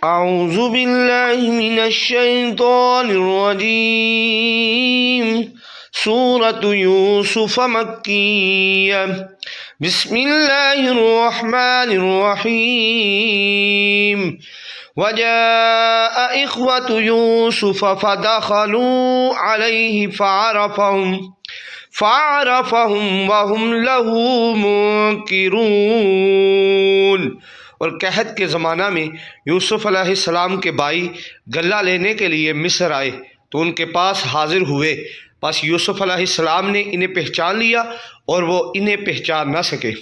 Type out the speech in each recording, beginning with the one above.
اعوذ باللہ من الشیطان الرجیم سورۃ یوسف مکیہ بسم اللہ الرحمن الرحیم وجاء اخوة یوسف فدخلوا علیہ فعرفهم وهم له منکرون۔ اور قحط کے زمانہ میں یوسف علیہ السلام کے بھائی غلہ لینے کے لیے مصر آئے تو ان کے پاس حاضر ہوئے، بس یوسف علیہ السلام نے انہیں پہچان لیا اور وہ انہیں پہچان نہ سکے۔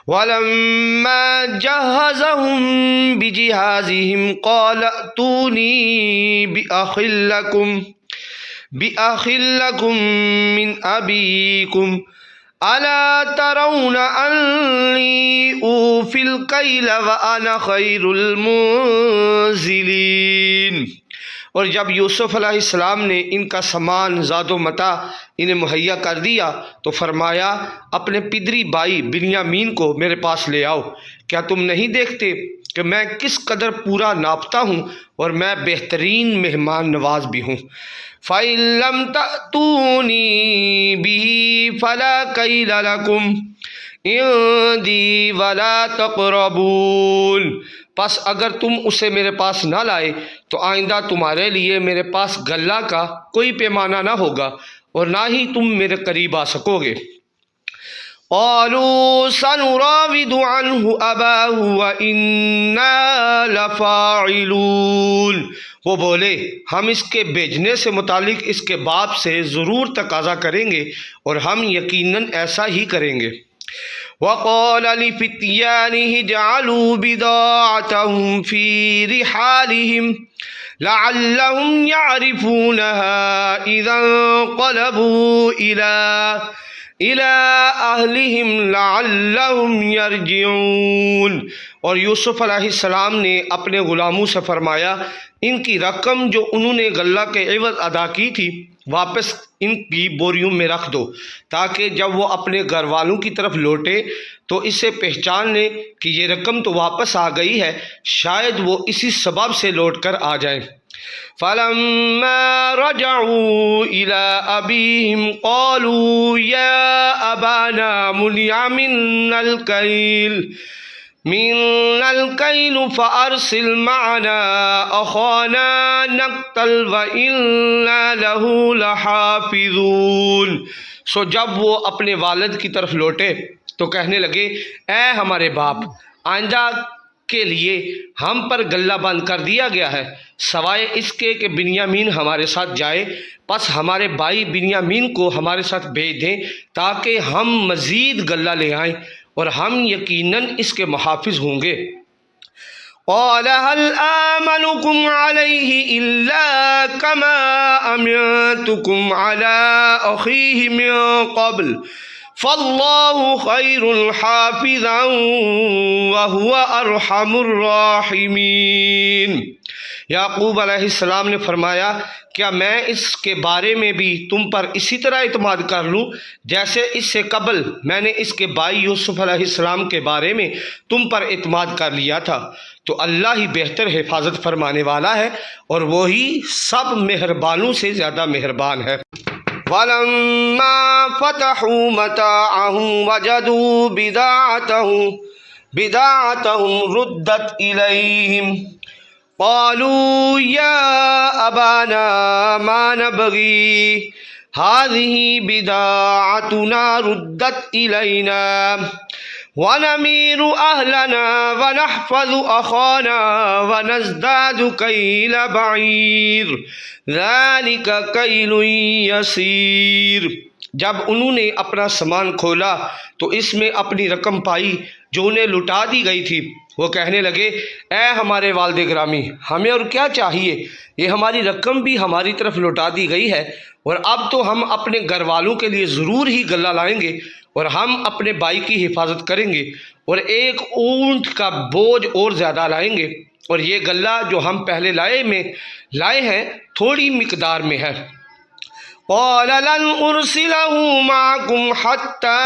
وَلَمَّا جَهَّزَهُم بِجِهَازِهِمْ قَالَ ائْتُونِي بِأَخٍ لَّكُم مِّنْ أَبِيكُمْ أَلَا تَرَوْنَ أَنِّي أُوفِي الْكَيْلَ وَأَنَا خَيْرُ الْمُنزِلِينَ۔ اور جب یوسف علیہ السلام نے ان کا سامان زاد و متاع انہیں مہیا کر دیا تو فرمایا اپنے پدری بھائی بنیامین کو میرے پاس لے آؤ، کیا تم نہیں دیکھتے کہ میں کس قدر پورا ناپتا ہوں اور میں بہترین مہمان نواز بھی ہوں۔ فَإِن لَّمْ تَأْتُونِي بِهِ فَلَا كَيْلَ لَكُمْ عِندِي وَلَا تَقْرَبُونَ۔ پس اگر تم اسے میرے پاس نہ لائے تو آئندہ تمہارے لیے میرے پاس غلہ کا کوئی پیمانہ نہ ہوگا اور نہ ہی تم میرے قریب آ سکو گے۔ قالوا سنراود عنه أباه وإنا لفاعلون۔ وہ بولے ہم اس کے بھیجنے سے متعلق اس کے باپ سے ضرور تقاضا کریں گے اور ہم یقیناً ایسا ہی کریں گے۔ وقال لفتيانه اجعلوا بضاعتهم في رحالهم لعلهم يعرفونها إذا انقلبوا إلى أهلهم لعلهم يرجعون۔ اور یوسف علیہ السلام نے اپنے غلاموں سے فرمایا ان کی رقم جو انہوں نے غلہ کے عوض ادا کی تھی واپس ان کی بوریوں میں رکھ دو، تاکہ جب وہ اپنے گھر والوں کی طرف لوٹے تو اسے پہچان لیں کہ یہ رقم تو واپس آ گئی ہے، شاید وہ اسی سبب سے لوٹ کر آ جائیں۔ فَلَمَّا رَجَعُوا إِلَىٰ أَبِيهِمْ قَالُوا يَا أَبَانَا مُنِعَ مِنَّا الْكَيْلُ فَأَرْسِلْ مَعَنَا أَخَانَا نَقْتَلْ وَإِنَّا لَهُ لَحَافِظُونَ۔ سو جب وہ اپنے والد کی طرف لوٹے تو کہنے لگے اے ہمارے باپ، آئندہ کے لیے ہم پر غلہ بند کر دیا گیا ہے سوائے اس کے کہ بنیامین ہمارے ساتھ جائے، پس ہمارے بھائی بنیامین کو ہمارے ساتھ بھیج دیں تاکہ ہم مزید غلہ لے آئیں اور ہم یقیناً اس کے محافظ ہوں گے۔ قال هل آمنكم عليه إلا كما أمنتكم على أخيه من قبل فالله خير حافظا وهو أرحم الراحمين۔ یعقوب علیہ السلام نے فرمایا کیا میں اس کے بارے میں بھی تم پر اسی طرح اعتماد کر لوں جیسے اس سے قبل میں نے اس کے بھائی یوسف علیہ السلام کے بارے میں تم پر اعتماد کر لیا تھا؟ تو اللہ ہی بہتر حفاظت فرمانے والا ہے اور وہی سب مہربانوں سے زیادہ مہربان ہے۔ وَلَمَّا فَتَحُوا مَتَاعَهُمْ وَجَدُوا بِضَاعَتَهُمْ رُدَّتْ إِلَيْهِمْ قالوا يا أبانا ما نبغي هذه بضاعتنا ردت إلينا ونمير أهلنا ونحفظ أخانا ونزداد كيل بعير ذلك كيل يسير۔ جب انہوں نے اپنا سامان کھولا تو اس میں اپنی رقم پائی جو انہیں لٹا دی گئی تھی، وہ کہنے لگے اے ہمارے والد گرامی، ہمیں اور کیا چاہیے، یہ ہماری رقم بھی ہماری طرف لوٹا دی گئی ہے اور اب تو ہم اپنے گھر والوں کے لیے ضرور ہی غلہ لائیں گے اور ہم اپنے بھائی کی حفاظت کریں گے اور ایک اونٹ کا بوجھ اور زیادہ لائیں گے، اور یہ غلہ جو ہم پہلے لائے ہیں تھوڑی مقدار میں ہے۔ قال لن أرسله معكم حتى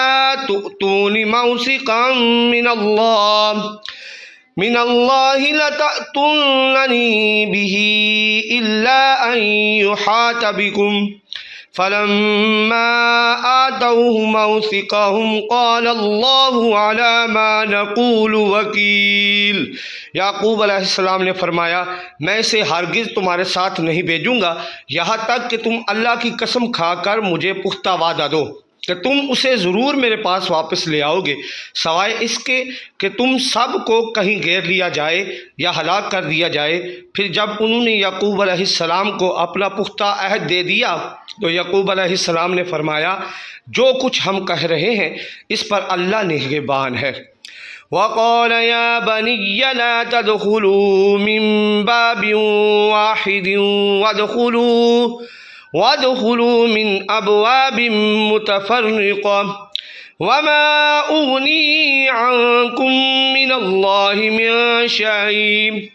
تؤتون موثقا من الله من اللہ لتأتوننی بہ الا ان یحاط بکم فلما آتوہ موثقہم قال اللہ علی ما نقول وکیل۔ یعقوب علیہ السلام نے فرمایا میں اسے ہرگز تمہارے ساتھ نہیں بھیجوں گا یہاں تک کہ تم اللہ کی قسم کھا کر مجھے پختہ وعدہ دو کہ تم اسے ضرور میرے پاس واپس لے آؤ گے، سوائے اس کے کہ تم سب کو کہیں گھیر لیا جائے یا ہلاک کر دیا جائے۔ پھر جب انہوں نے یعقوب علیہ السلام کو اپنا پختہ عہد دے دیا تو یعقوب علیہ السلام نے فرمایا جو کچھ ہم کہہ رہے ہیں اس پر اللہ نگہبان ہے۔ وقال يا بني لا تدخلوا من باب واحد وادخلوا من أبواب متفرقة وما أغني عنكم من الله من شيء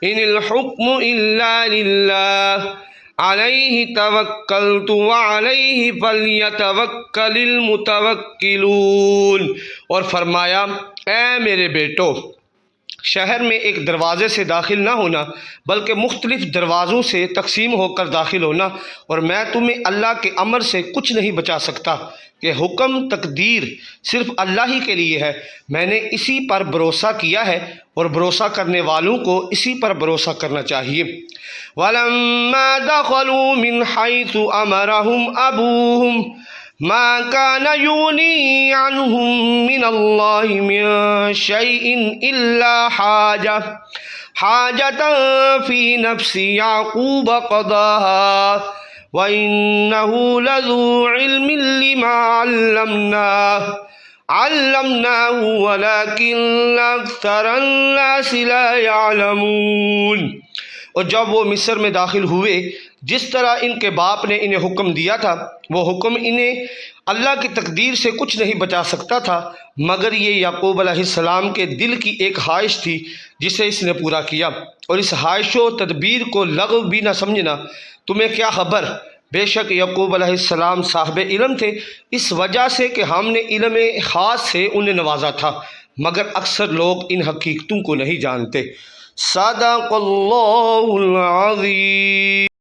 إن الحكم إلا لله عليه توكلت وعليه فليتوكل المتوكلون۔ اور فرمایا اے میرے بیٹو شہر میں ایک دروازے سے داخل نہ ہونا بلکہ مختلف دروازوں سے تقسیم ہو کر داخل ہونا، اور میں تمہیں اللہ کے امر سے کچھ نہیں بچا سکتا کہ حکم تقدیر صرف اللہ ہی کے لیے ہے، میں نے اسی پر بھروسہ کیا ہے اور بھروسہ کرنے والوں کو اسی پر بھروسہ کرنا چاہیے۔ وَلَمَّا دَخَلُوا مِنْ حَيْثُ أَمَرَهُمْ أَبُوهُمْ ما كان يغني عنهم من الله من شيء إلا حاجة في نفس يعقوب قضاها وإنه لذو علم لما علمناه ولكن أكثر الناس لا يعلمون۔ اور جب وہ مصر میں داخل ہوئے جس طرح ان کے باپ نے انہیں حکم دیا تھا وہ حکم انہیں اللہ کی تقدیر سے کچھ نہیں بچا سکتا تھا مگر یہ یعقوب علیہ السلام کے دل کی ایک خواہش تھی جسے اس نے پورا کیا، اور اس خواہش و تدبیر کو لغو بھی نہ سمجھنا۔ تمہیں کیا خبر، بے شک یعقوب علیہ السلام صاحب علم تھے اس وجہ سے کہ ہم نے علم خاص سے انہیں نوازا تھا، مگر اکثر لوگ ان حقیقتوں کو نہیں جانتے۔ صدق اللہ العظیم۔